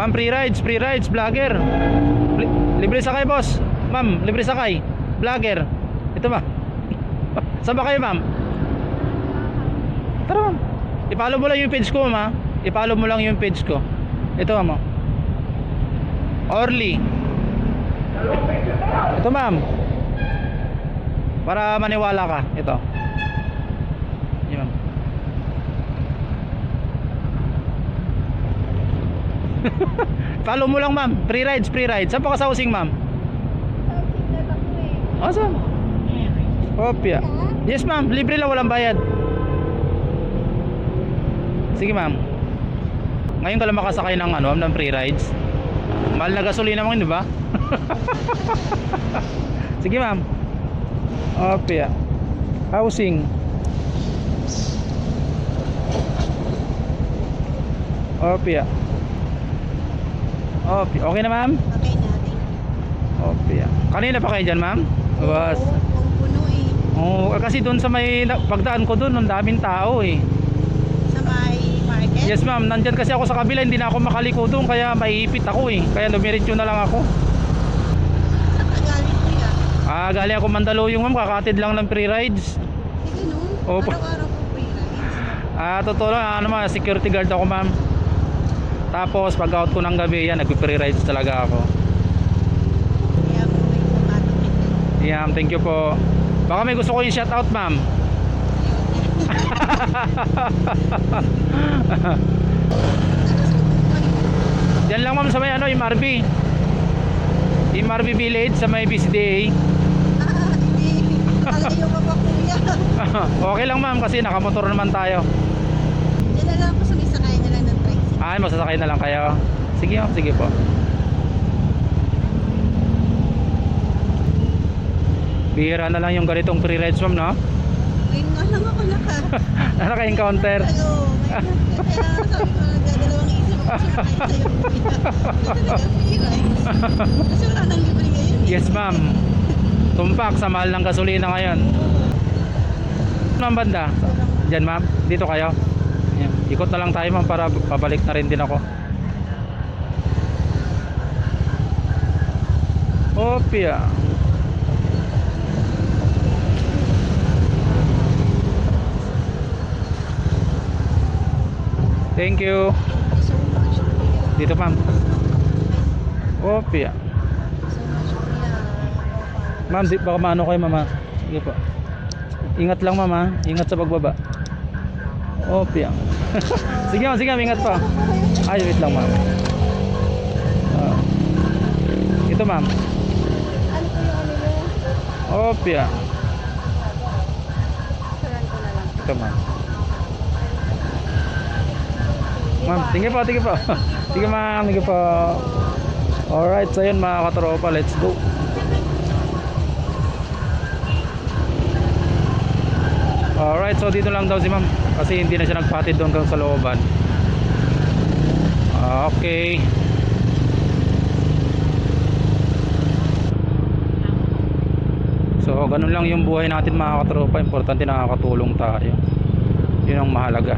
Ma'am, free rides, vlogger. Libre sakay, boss. Ma'am, libre sakay, vlogger. Ito ba? Saan ba kayo, ma'am? Tara, ma'am. I-follow mo lang yung page ko, ma'am. I-follow mo lang yung page ko. Ito, ma'am. Orly. Ito, ma'am. Para maniwala ka. Ito. Yan, ma'am. Follow mo lang, ma'am. Free rides, free rides. Saan pa ka sa housing, ma'am? Awesome. Opya. Yes, ma'am. Libre lang, walang bayad. Sige, ma'am. Ngayon ka lang makasakay ng ano, ng free rides. Mahal na gasolina mo, di ba? Sige, ma'am. Opya. Housing. Opya. Okay na, ma'am? Okay na, thank you. Opya. Kanina pa kayo dyan, ma'am? Was. Oo, puno eh. Oh, kasi doon sa may pagdaan ko doon, ang daming tao eh. Sa may market? Yes, ma'am. Nandyan kasi ako sa kabila, hindi na ako makaliko doon, kaya maiipit ako eh. Kaya dumiretso na lang ako. Saan ka galing kuya? Galing ako Mandaluyong, ma'am. Kakatid lang ng free rides. Sige nun. Opo. Araw-araw po free rides. Totoo lang, ano, ma'am, security guard ako, ma'am. Tapos pag out ko ng gabi, yan, nagpe-free rides talaga ako. Kaya po may tumatapit eh. Yeah, thank you po. Baka may gusto ko yung shout out, ma'am. Diyan lang, ma'am, sa may ano, MRB. MRB Village sa may BCDA. Hindi. Kalayo ka pa kuya. Okay lang, ma'am, kasi nakamotor naman tayo. Diyan na lang po sa may sakay na lang ng tricycle. Masasakay na lang kayo. Sige, ma'am, sige po. Bihira na lang yung ganitong free rides, ma'am, no? Ngayon nga lang ako Naka-encounter. Ayo, kaya sabi ko, nagdadalawang isip ako sumakay sa'yo. Talagang free rides. Kasi wala nang libre ngayon eh. Yes, ma'am. Tumpak sa mahal ng gasolina ngayon. Ma'am, banda? Diyan, ma'am. Dito kayo. Yan. Ikot na lang tayo, ma'am, para pabalik na rin din ako. Opya. Thank you. So much, kuya. Dito, ma'am. Opya. So much, kuya. Ma'am, baka maano kayo, mama. Sige po. Ingat lang, mama. Ingat sa pagbaba. Opya. Sige, ma'am. Sige, ma'am. Ingat pa. Ay, wait lang, ma'am. Ito, ma'am. Ano po yung ano nyo? Opya. Saran ko na lang. Ito, ma'am. Ma'am, tingin po, tingin po. Sige, ma'am. Tingin po. Alright, so yun, mga katropa. Let's go. Alright, so dito lang daw si ma'am. Kasi hindi na siya nagpatid doon sa looban. Okay. So ganun lang yung buhay natin, mga katropa. Importante nakakatulong tayo. Yun ang mahalaga.